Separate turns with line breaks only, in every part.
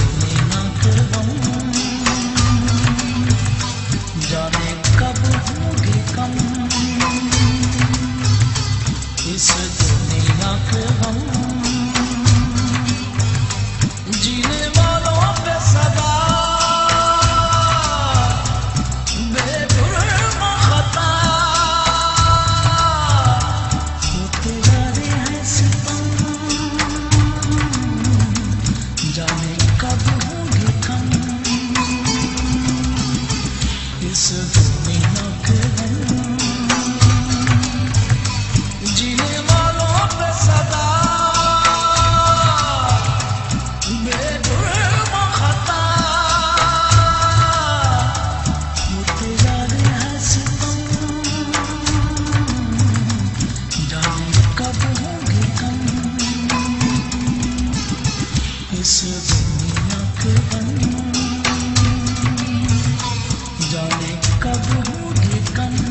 दुनिया के गम जाने कब होंगे कम इस दुनिया के गम जीने वालों पे सदा बेजुर्म खता होते जा रहे हैं सितम जाने कब होंगे कम इस दुनिया के गम जीने वालों पे सदा बेजुर्म खता होते जा रहे हैं सितम जाने कब होंगे कम इस दुनिया के गम जाने कब होंगे कम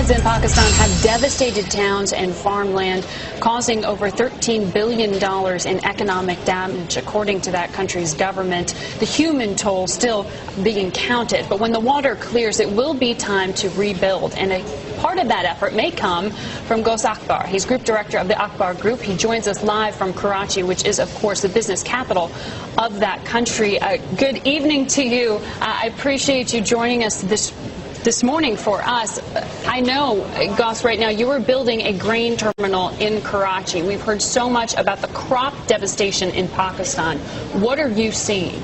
floods in Pakistan have devastated towns and farmland, causing over $13 billion in economic damage, according to that country's government. The human toll still being counted, but when the water clears, it will be time to rebuild. And a part of that effort may come from Ghaus Akbar. He's group director of the Akbar Group. He joins us live from Karachi, which is, of course, the business capital of that country. Good evening to you. I appreciate you joining us this morning for us. I know, Ghaus, right now you are building a grain terminal in Karachi. We've heard so much about the crop devastation in Pakistan. What are you seeing?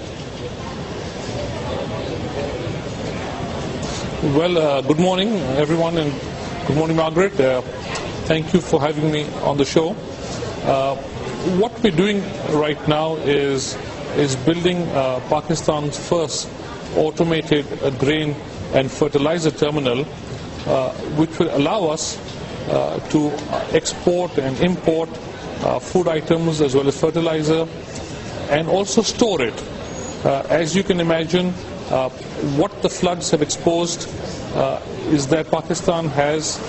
Well, good morning, everyone, and good morning, Margaret. Thank you for having me on the show. What we're doing right now is building Pakistan's first automated grain and fertilizer terminal, which will allow us to export and import food items as well as fertilizer, and also store it. As you can imagine, what the floods have exposed is that Pakistan has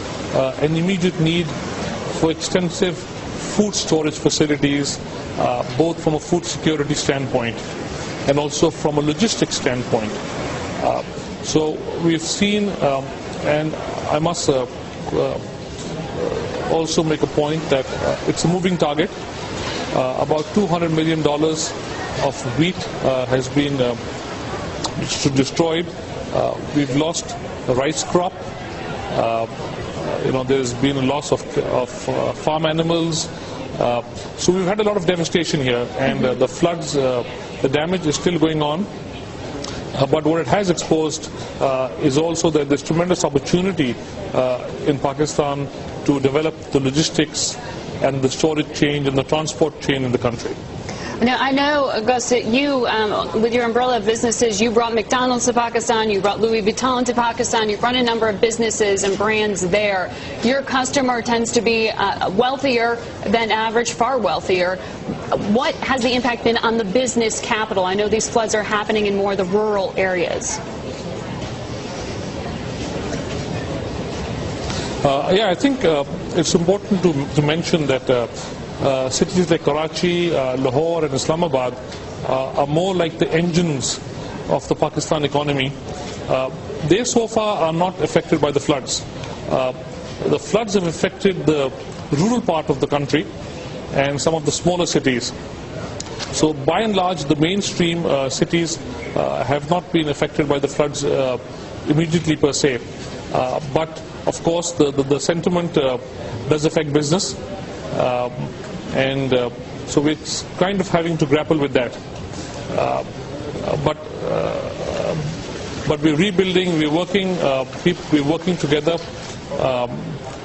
an immediate need for extensive food storage facilities, both from a food security standpoint and also from a logistics standpoint. So we've seen, and I must also make a point that it's a moving target. About $200 million of wheat has been destroyed. We've lost the rice crop. There's been a loss of farm animals. So we've had a lot of devastation here, and the floods, the damage is still going on. But what it has exposed is also that there's tremendous opportunity in Pakistan to develop the logistics and the storage chain and the transport chain in the country.
Now, I know, Ghaus, that you, with your umbrella of businesses, you brought McDonald's to Pakistan, you brought Louis Vuitton to Pakistan, you've run a number of businesses and brands there. Your customer tends to be wealthier than average, far wealthier. What has the impact been on the business capital? I know these floods are happening in more of the rural areas.
Yeah, I think it's important to mention that cities like Karachi, Lahore and Islamabad are more like the engines of the Pakistan economy. They so far are not affected by the floods. The floods have affected the rural part of the country and some of the smaller cities. So by and large, the mainstream cities have not been affected by the floods immediately per se. But of course, the sentiment does affect business. And so it's kind of having to grapple with that. But we're rebuilding, we're working together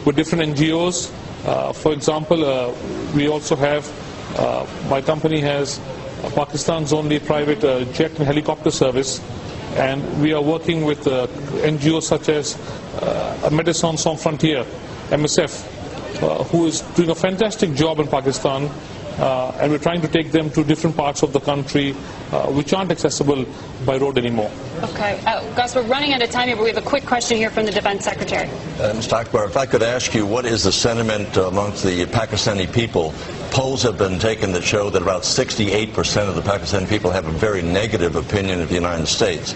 with different NGOs. For example, we also have, my company has Pakistan's only private jet and helicopter service, and we are working with NGOs such as Médecins Sans Frontières, MSF, who is doing a fantastic job in Pakistan, and we're trying to take them to different parts of the country which aren't accessible by road anymore.
Okay. Ghaus, we're running out of time here, but we have a quick question here from the Defense Secretary.
Mr. Akbar, if I could ask you, what is the sentiment amongst the Pakistani people? Polls have been taken that show that about 68% of the Pakistani people have a very negative opinion of the United States.